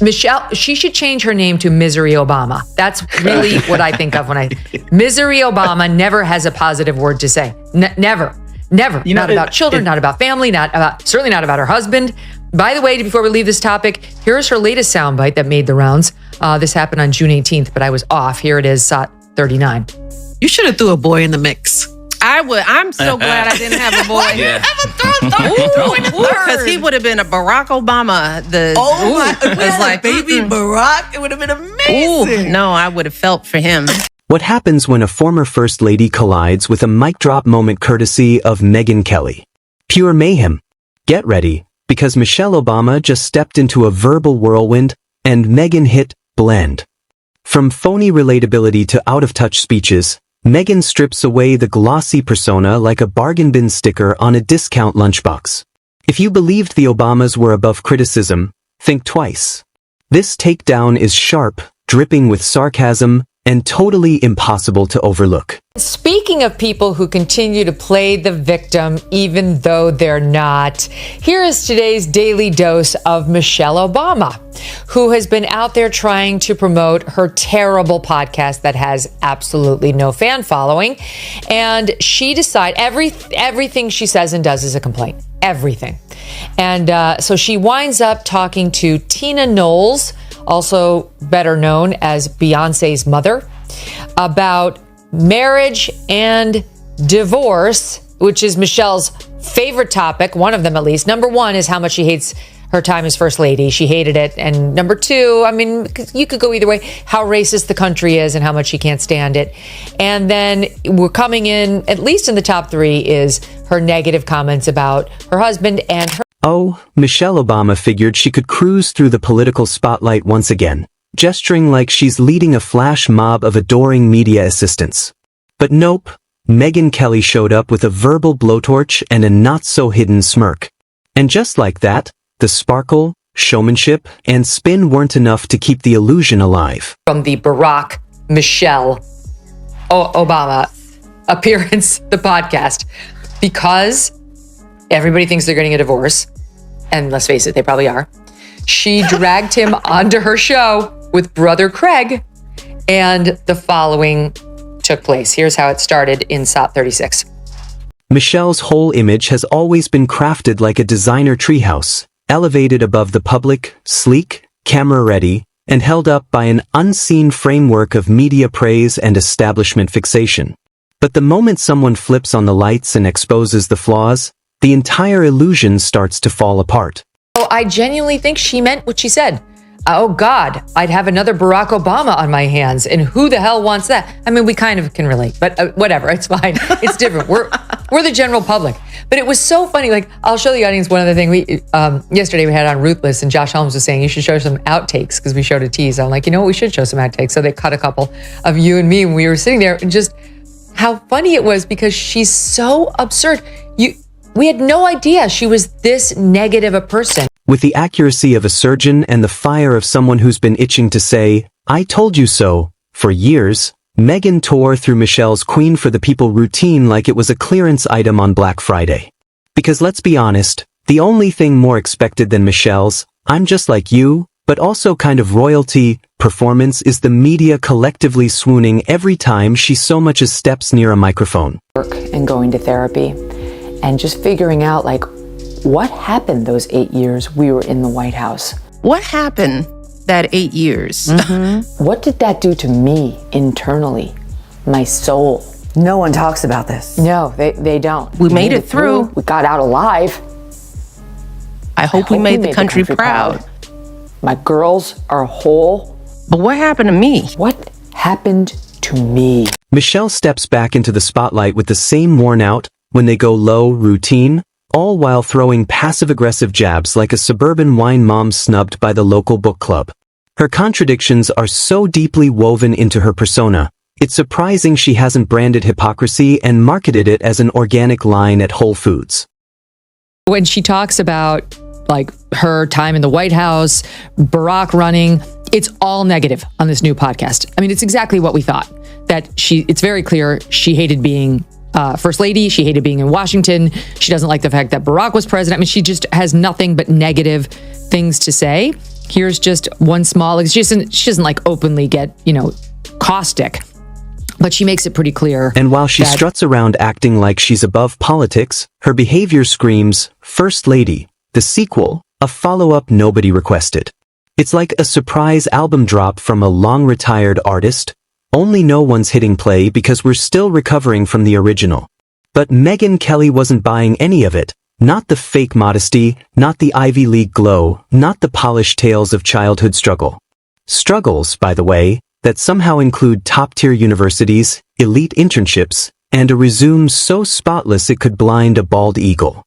Michelle, she should change her name to Misery Obama. That's really what I think of when Misery Obama never has a positive word to say. Never. Not about children, not about family, certainly not about her husband. By the way, before we leave this topic, here's her latest soundbite that made the rounds. This happened on June 18th, but I was off. Here it is, 39. You should have threw a boy in the mix. I would. I'm so glad I didn't have a boy. Yeah. Because he would have been a Barack Obama. Baby Barack. It would have been amazing. No, I would have felt for him. What happens when a former First Lady collides with a mic drop moment courtesy of Megyn Kelly? Pure mayhem. Get ready, because Michelle Obama just stepped into a verbal whirlwind, and Megyn hit blend. From phony relatability to out-of-touch speeches, Megyn strips away the glossy persona like a bargain bin sticker on a discount lunchbox. If you believed the Obamas were above criticism, think twice. This takedown is sharp, dripping with sarcasm, and totally impossible to overlook. Speaking of people who continue to play the victim even though they're not, here is today's daily dose of Michelle Obama, who has been out there trying to promote her terrible podcast that has absolutely no fan following. And she decided everything she says and does is a complaint. Everything. And so she winds up talking to Tina Knowles, also better known as Beyonce's mother, about marriage and divorce, which is Michelle's favorite topic, one of them at least. Number one is how much she hates her time as First Lady. She hated it. And number two, I mean, you could go either way, how racist the country is and how much she can't stand it. And then we're coming in, at least in the top three, is her negative comments about her husband and her. Oh, Michelle Obama figured she could cruise through the political spotlight once again, gesturing like she's leading a flash mob of adoring media assistants. But nope, Megyn Kelly showed up with a verbal blowtorch and a not-so-hidden smirk. And just like that, the sparkle, showmanship, and spin weren't enough to keep the illusion alive. From the Barack Michelle Obama appearance, the podcast, because everybody thinks they're getting a divorce, and let's face it, they probably are. She dragged him onto her show with brother Craig, and the following took place. Here's how it started in SOT 36. Michelle's whole image has always been crafted like a designer treehouse, elevated above the public, sleek, camera-ready, and held up by an unseen framework of media praise and establishment fixation. But the moment someone flips on the lights and exposes the flaws, the entire illusion starts to fall apart. Oh, I genuinely think she meant what she said. Oh God, I'd have another Barack Obama on my hands, and who the hell wants that? I mean, we kind of can relate, but whatever, it's fine. It's different. We're the general public. But it was so funny. Like, I'll show the audience one other thing. Yesterday we had on Ruthless, and Josh Holmes was saying you should show some outtakes because we showed a tease. I'm like, you know what? We should show some outtakes. So they cut a couple of you and me, and we were sitting there, and just how funny it was because she's so absurd. We had no idea she was this negative a person. With the accuracy of a surgeon and the fire of someone who's been itching to say, "I told you so," for years, Megyn tore through Michelle's Queen for the People routine like it was a clearance item on Black Friday. Because let's be honest, the only thing more expected than Michelle's "I'm just like you, but also kind of royalty" performance is the media collectively swooning every time she so much as steps near a microphone. Work and going to therapy and just figuring out, like, what happened those 8 years we were in the White House? What happened that 8 years? Mm-hmm. What did that do to me internally, my soul? No one talks about this. No, they don't. We made it through. We got out alive. I hope we made the country proud. My girls are whole. But what happened to me? What happened to me? Michelle steps back into the spotlight with the same worn-out, when they go low routine, all while throwing passive-aggressive jabs like a suburban wine mom snubbed by the local book club. Her contradictions are so deeply woven into her persona, it's surprising she hasn't branded hypocrisy and marketed it as an organic line at Whole Foods. When she talks about, like, her time in the White House, Barack running, it's all negative on this new podcast. I mean, it's exactly what we thought. It's very clear she hated being First Lady. She hated being in Washington. She doesn't like the fact that Barack was president. I mean, she just has nothing but negative things to say. Here's just one small, she doesn't like openly get, caustic, but she makes it pretty clear. And while she struts around acting like she's above politics, her behavior screams, First Lady, the sequel, a follow-up nobody requested. It's like a surprise album drop from a long-retired artist, only no one's hitting play because we're still recovering from the original. But Megyn Kelly wasn't buying any of it. Not the fake modesty, not the Ivy League glow, not the polished tales of childhood struggle. Struggles, by the way, that somehow include top-tier universities, elite internships, and a resume so spotless it could blind a bald eagle.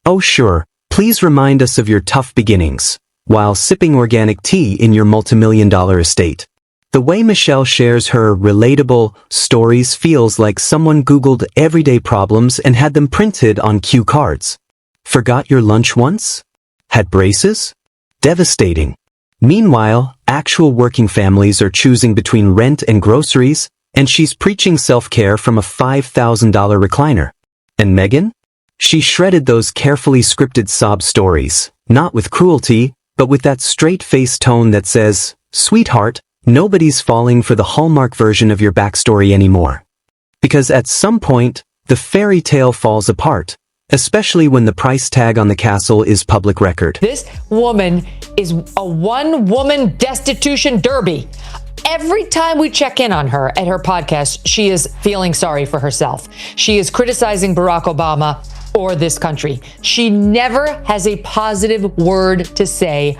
Oh sure, please remind us of your tough beginnings, while sipping organic tea in your multimillion-dollar estate. The way Michelle shares her relatable stories feels like someone Googled everyday problems and had them printed on cue cards. Forgot your lunch once? Had braces? Devastating. Meanwhile, actual working families are choosing between rent and groceries, and she's preaching self-care from a $5,000 recliner. And Megyn? She shredded those carefully scripted sob stories, not with cruelty, but with that straight-faced tone that says, Sweetheart, nobody's falling for the Hallmark version of your backstory anymore. Because at some point, the fairy tale falls apart, especially when the price tag on the castle is public record. This woman is a one-woman destitution derby. Every time we check in on her at her podcast, she is feeling sorry for herself. She is criticizing Barack Obama or this country. She never has a positive word to say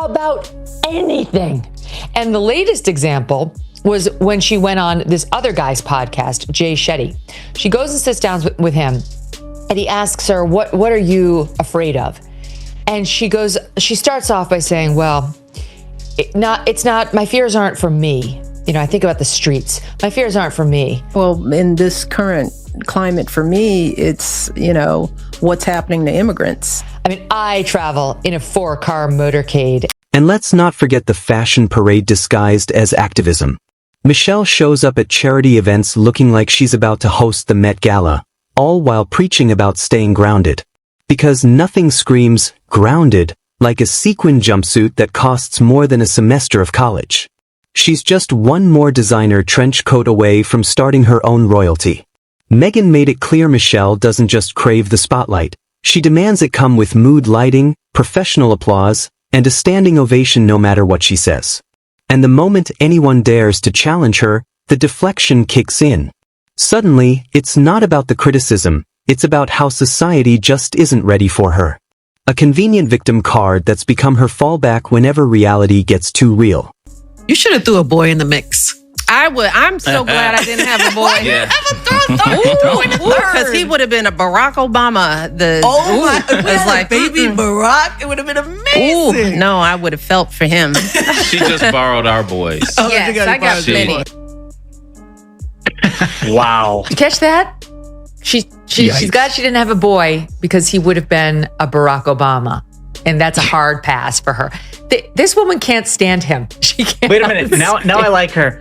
about anything. And the latest example was when she went on this other guy's podcast, Jay Shetty. She goes and sits down with him, and he asks her, what are you afraid of? And she starts off by saying, well, it's not, my fears aren't for me. I think about the streets. My fears aren't for me. Well, in this current climate for me, it's, what's happening to immigrants. I mean, I travel in a 4-car motorcade. And let's not forget the fashion parade disguised as activism. Michelle shows up at charity events looking like she's about to host the Met Gala, all while preaching about staying grounded. Because nothing screams grounded like a sequin jumpsuit that costs more than a semester of college. She's just one more designer trench coat away from starting her own royalty. Megyn made it clear Michelle doesn't just crave the spotlight. She demands it come with mood lighting, professional applause, and a standing ovation no matter what she says. And the moment anyone dares to challenge her, the deflection kicks in. Suddenly, it's not about the criticism, it's about how society just isn't ready for her. A convenient victim card that's become her fallback whenever reality gets too real. You should have threw a boy in the mix. I would. I'm so glad I didn't have a boy. Yeah. Because he would have been a Barack Obama. It's like baby Barack. It would have been amazing. Ooh, no, I would have felt for him. She just borrowed our boys. Yes, I got plenty. Wow. Did you catch that? She's glad she didn't have a boy because he would have been a Barack Obama. And that's a hard pass for her. This woman can't stand him. She can't. Wait a minute. Now I like her.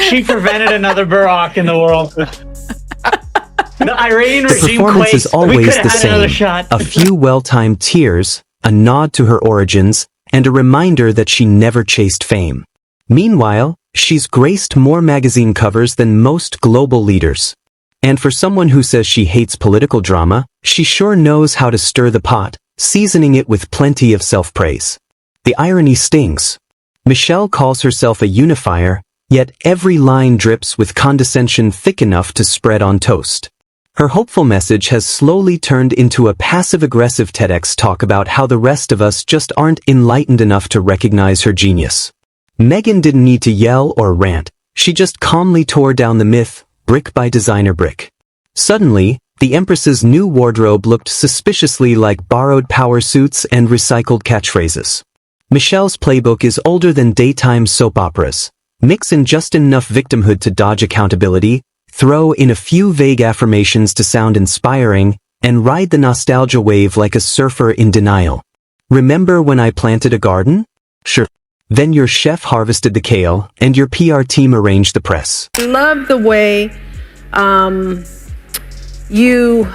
She prevented another Barack in the world. The Iranian The regime performance quakes. is always We could the have had another same. shot. A few well-timed tears, a nod to her origins, and a reminder that she never chased fame. Meanwhile, she's graced more magazine covers than most global leaders. And for someone who says she hates political drama, she sure knows how to stir the pot, seasoning it with plenty of self-praise. The irony stings. Michelle calls herself a unifier, yet every line drips with condescension thick enough to spread on toast. Her hopeful message has slowly turned into a passive-aggressive TEDx talk about how the rest of us just aren't enlightened enough to recognize her genius. Megyn didn't need to yell or rant. She just calmly tore down the myth, brick by designer brick. Suddenly, the Empress's new wardrobe looked suspiciously like borrowed power suits and recycled catchphrases. Michelle's playbook is older than daytime soap operas. Mix in just enough victimhood to dodge accountability, throw in a few vague affirmations to sound inspiring, and ride the nostalgia wave like a surfer in denial. Remember when I planted a garden? Sure. Then your chef harvested the kale, and your PR team arranged the press. I love the way you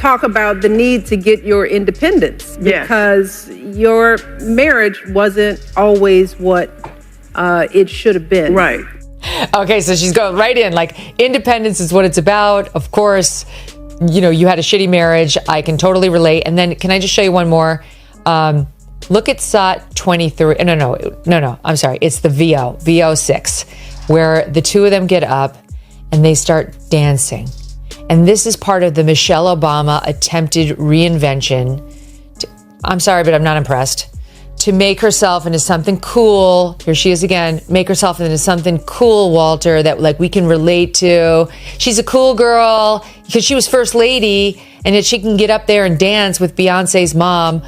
talk about the need to get your independence because your marriage wasn't always what it should have been. Right. Okay, so she's going right in, like, independence is what it's about. Of course, you know, you had a shitty marriage. I can totally relate. And then can I just show you one more? Look at SOT 23. No, I'm sorry. It's the VO6, where the two of them get up and they start dancing. And this is part of the Michelle Obama attempted reinvention. I'm sorry, but I'm not impressed. To make herself into something cool. Here she is again. Make herself into something cool, Walter, that like we can relate to. She's a cool girl because she was first lady and that she can get up there and dance with Beyonce's mom.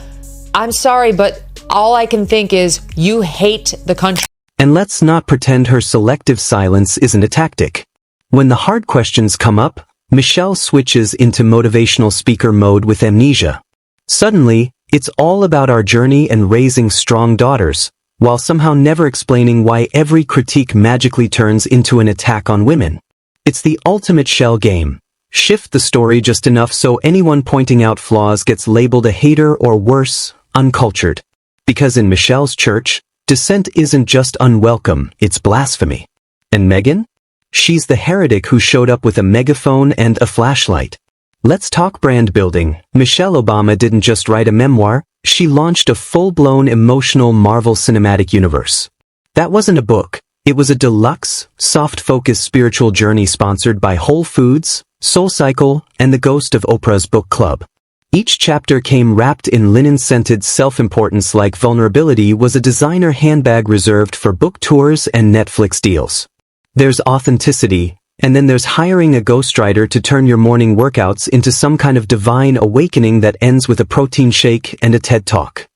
I'm sorry, but all I can think is you hate the country. And let's not pretend her selective silence isn't a tactic. When the hard questions come up, Michelle switches into motivational speaker mode with amnesia. Suddenly, it's all about our journey and raising strong daughters, while somehow never explaining why every critique magically turns into an attack on women. It's the ultimate shell game. Shift the story just enough so anyone pointing out flaws gets labeled a hater or worse, uncultured. Because in Michelle's church, dissent isn't just unwelcome, it's blasphemy. And Megyn? She's the heretic who showed up with a megaphone and a flashlight. Let's talk brand building. Michelle Obama didn't just write a memoir, she launched a full-blown emotional Marvel Cinematic Universe. That wasn't a book, it was a deluxe, soft-focused spiritual journey sponsored by Whole Foods, SoulCycle, and the Ghost of Oprah's Book Club. Each chapter came wrapped in linen-scented self-importance like vulnerability was a designer handbag reserved for book tours and Netflix deals. There's authenticity, and then there's hiring a ghostwriter to turn your morning workouts into some kind of divine awakening that ends with a protein shake and a TED Talk.